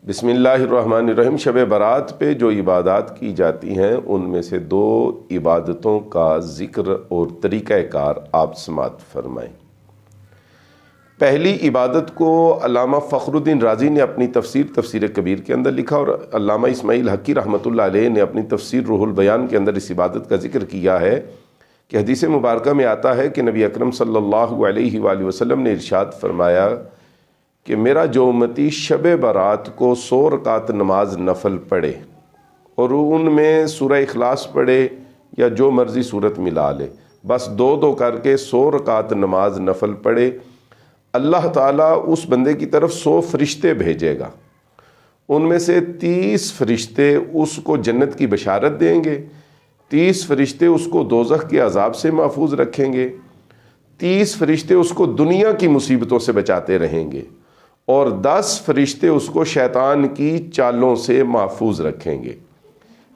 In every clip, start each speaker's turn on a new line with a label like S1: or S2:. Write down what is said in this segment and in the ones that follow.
S1: بسم اللہ الرحمن الرحیم۔ شب برات پہ جو عبادات کی جاتی ہیں ان میں سے دو عبادتوں کا ذکر اور طریقہ کار آپ سماعت فرمائیں۔ پہلی عبادت کو علامہ فخر الدین رازی نے اپنی تفسیر کبیر کے اندر لکھا، اور علامہ اسماعیل حقی رحمۃ اللہ علیہ نے اپنی تفسیر روح البیان کے اندر اس عبادت کا ذکر کیا ہے کہ حدیث مبارکہ میں آتا ہے کہ نبی اکرم صلی اللہ علیہ وآلہ وسلم نے ارشاد فرمایا کہ میرا جو امتی شب برات کو 100 رکعت نماز نفل پڑھے اور ان میں سورہ اخلاص پڑھے یا جو مرضی صورت ملا لے، بس دو کر کے 100 رکعت نماز نفل پڑھے، اللہ تعالیٰ اس بندے کی طرف 100 فرشتے بھیجے گا۔ ان میں سے 30 فرشتے اس کو جنت کی بشارت دیں گے، 30 فرشتے اس کو دوزخ کے عذاب سے محفوظ رکھیں گے، 30 فرشتے اس کو دنیا کی مصیبتوں سے بچاتے رہیں گے، اور 10 فرشتے اس کو شیطان کی چالوں سے محفوظ رکھیں گے۔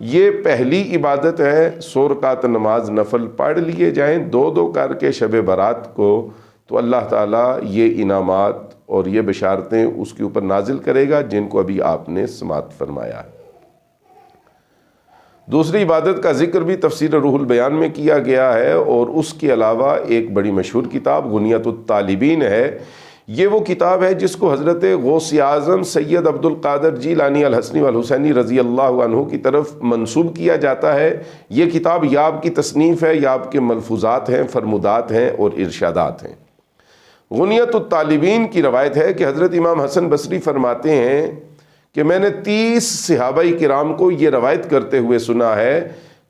S1: یہ پہلی عبادت ہے، 100 رکعت نماز نفل پڑھ لیے جائیں دو کر کے شب برات کو، تو اللہ تعالیٰ یہ انعامات اور یہ بشارتیں اس کے اوپر نازل کرے گا جن کو ابھی آپ نے سماعت فرمایا ہے۔ دوسری عبادت کا ذکر بھی تفسیر روح البیان میں کیا گیا ہے، اور اس کے علاوہ ایک بڑی مشہور کتاب غنیۃ الطالبین ہے۔ یہ وہ کتاب ہے جس کو حضرت غوث اعظم سید عبد القادر جیلانی الحسنی والحسینی رضی اللہ عنہ کی طرف منسوب کیا جاتا ہے۔ یہ کتاب یا آپ کی تصنیف ہے یا آپ کے ملفوظات ہیں، فرمودات ہیں اور ارشادات ہیں۔ غنیۃ الطالبین کی روایت ہے کہ حضرت امام حسن بصری فرماتے ہیں کہ میں نے 30 صحابہ کرام کو یہ روایت کرتے ہوئے سنا ہے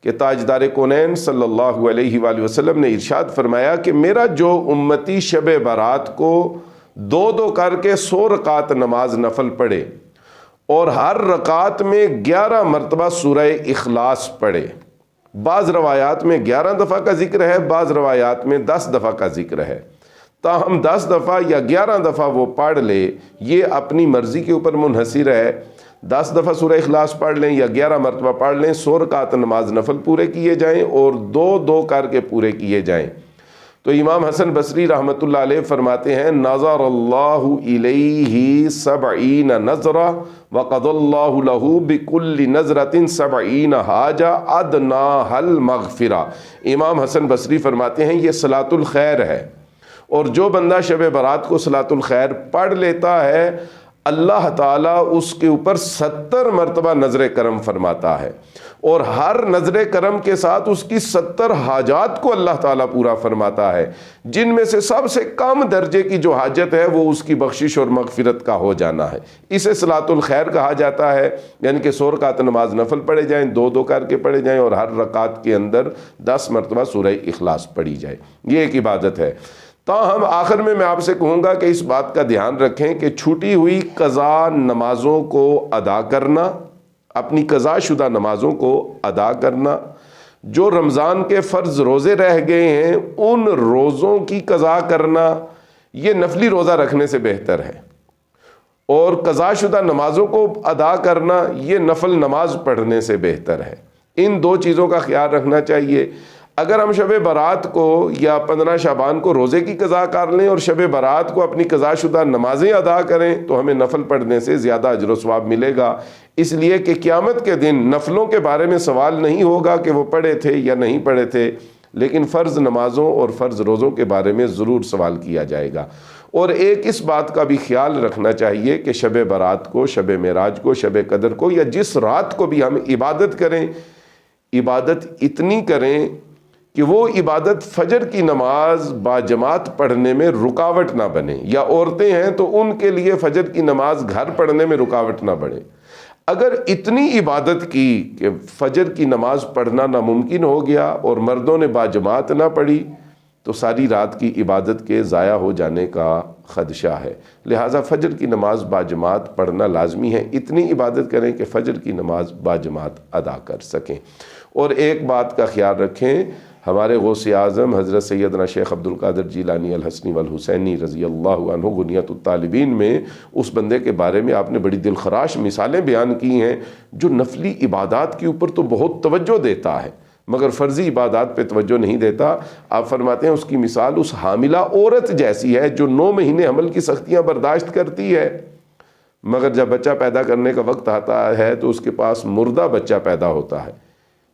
S1: کہ تاجدار کونین صلی اللہ علیہ وآلہ وسلم نے ارشاد فرمایا کہ میرا جو امتی شب برات کو دو کر کے 100 رکعت نماز نفل پڑھے اور ہر رکعت میں 11 مرتبہ سورہ اخلاص پڑھے، بعض روایات میں 11 دفعہ کا ذکر ہے، بعض روایات میں 10 دفعہ کا ذکر ہے، تاہم 10 دفعہ یا 11 دفعہ وہ پڑھ لے یہ اپنی مرضی کے اوپر منحصر ہے۔ 10 دفعہ سورہ اخلاص پڑھ لیں یا 11 مرتبہ پڑھ لیں، 100 رکعت نماز نفل پورے کیے جائیں اور دو کر کے پورے کیے جائیں۔ تو امام حسن بصری رحمۃ اللہ علیہ فرماتے ہیں نظر اللہ الیہ 70 نظرہ وقضى اللہ لہ بکل نظرۃ 70 حاجہ ادناہا المغفرہ۔ امام حسن بصری فرماتے ہیں یہ صلاۃ الخیر ہے، اور جو بندہ شب برات کو صلاۃ الخیر پڑھ لیتا ہے اللہ تعالیٰ اس کے اوپر 70 مرتبہ نظر کرم فرماتا ہے، اور ہر نظر کرم کے ساتھ اس کی 70 حاجات کو اللہ تعالیٰ پورا فرماتا ہے، جن میں سے سب سے کم درجے کی جو حاجت ہے وہ اس کی بخشش اور مغفرت کا ہو جانا ہے۔ اسے صلاۃ الخیر کہا جاتا ہے، یعنی کہ 100 رکعت نماز نفل پڑھے جائیں، دو کر کے پڑھے جائیں، اور ہر رکعت کے اندر 10 مرتبہ سورہ اخلاص پڑھی جائے۔ یہ ایک عبادت ہے۔ تاہم آخر میں آپ سے کہوں گا کہ اس بات کا دھیان رکھیں کہ چھوٹی ہوئی قضا نمازوں کو ادا کرنا، اپنی قضا شدہ نمازوں کو ادا کرنا، جو رمضان کے فرض روزے رہ گئے ہیں ان روزوں کی قضا کرنا، یہ نفلی روزہ رکھنے سے بہتر ہے، اور قضا شدہ نمازوں کو ادا کرنا یہ نفل نماز پڑھنے سے بہتر ہے۔ ان دو چیزوں کا خیال رکھنا چاہیے۔ اگر ہم شب برات کو یا 15 شعبان کو روزے کی قضا کر لیں اور شب برات کو اپنی قضا شدہ نمازیں ادا کریں تو ہمیں نفل پڑھنے سے زیادہ اجر و ثواب ملے گا، اس لیے کہ قیامت کے دن نفلوں کے بارے میں سوال نہیں ہوگا کہ وہ پڑھے تھے یا نہیں پڑھے تھے، لیکن فرض نمازوں اور فرض روزوں کے بارے میں ضرور سوال کیا جائے گا۔ اور ایک اس بات کا بھی خیال رکھنا چاہیے کہ شب برات کو، شب معراج کو، شب قدر کو، یا جس رات کو بھی ہم عبادت کریں، عبادت اتنی کریں کہ وہ عبادت فجر کی نماز باجماعت پڑھنے میں رکاوٹ نہ بنے، یا عورتیں ہیں تو ان کے لیے فجر کی نماز گھر پڑھنے میں رکاوٹ نہ بنے۔ اگر اتنی عبادت کی کہ فجر کی نماز پڑھنا ناممکن ہو گیا اور مردوں نے باجماعت نہ پڑھی تو ساری رات کی عبادت کے ضائع ہو جانے کا خدشہ ہے، لہٰذا فجر کی نماز باجماعت پڑھنا لازمی ہے۔ اتنی عبادت کریں کہ فجر کی نماز باجماعت ادا کر سکیں۔ اور ایک بات کا خیال رکھیں، ہمارے غوث اعظم حضرت سیدنا شیخ عبد القادر جیلانی الحسنی والحسینی رضی اللہ عنہ غنیۃ الطالبین میں اس بندے کے بارے میں آپ نے بڑی دلخراش مثالیں بیان کی ہیں جو نفلی عبادات کے اوپر تو بہت توجہ دیتا ہے مگر فرضی عبادات پہ توجہ نہیں دیتا۔ آپ فرماتے ہیں اس کی مثال اس حاملہ عورت جیسی ہے جو 9 مہینے حمل کی سختیاں برداشت کرتی ہے، مگر جب بچہ پیدا کرنے کا وقت آتا ہے تو اس کے پاس مردہ بچہ پیدا ہوتا ہے،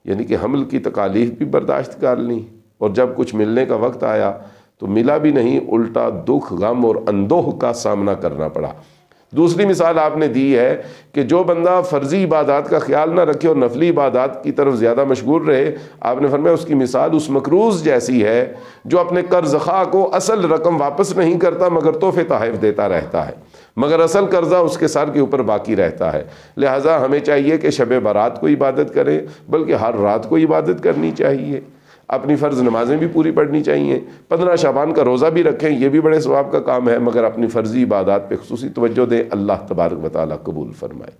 S1: یعنی کہ حمل کی تکالیف بھی برداشت کر لیں، اور جب کچھ ملنے کا وقت آیا تو ملا بھی نہیں، الٹا دکھ، غم اور اندوہ کا سامنا کرنا پڑا۔ دوسری مثال آپ نے دی ہے کہ جو بندہ فرضی عبادات کا خیال نہ رکھے اور نفلی عبادات کی طرف زیادہ مشغول رہے، آپ نے فرمایا اس کی مثال اس مقروض جیسی ہے جو اپنے قرض خواہ کو اصل رقم واپس نہیں کرتا مگر تحفے تحائف دیتا رہتا ہے، مگر اصل قرضہ اس کے سر کے اوپر باقی رہتا ہے۔ لہٰذا ہمیں چاہیے کہ شب برات کو عبادت کریں، بلکہ ہر رات کو عبادت کرنی چاہیے، اپنی فرض نمازیں بھی پوری پڑھنی چاہیے، 15 شعبان کا روزہ بھی رکھیں، یہ بھی بڑے ثواب کا کام ہے، مگر اپنی فرضی عبادات پہ خصوصی توجہ دیں، اللہ تبارک و تعالیٰ قبول فرمائے۔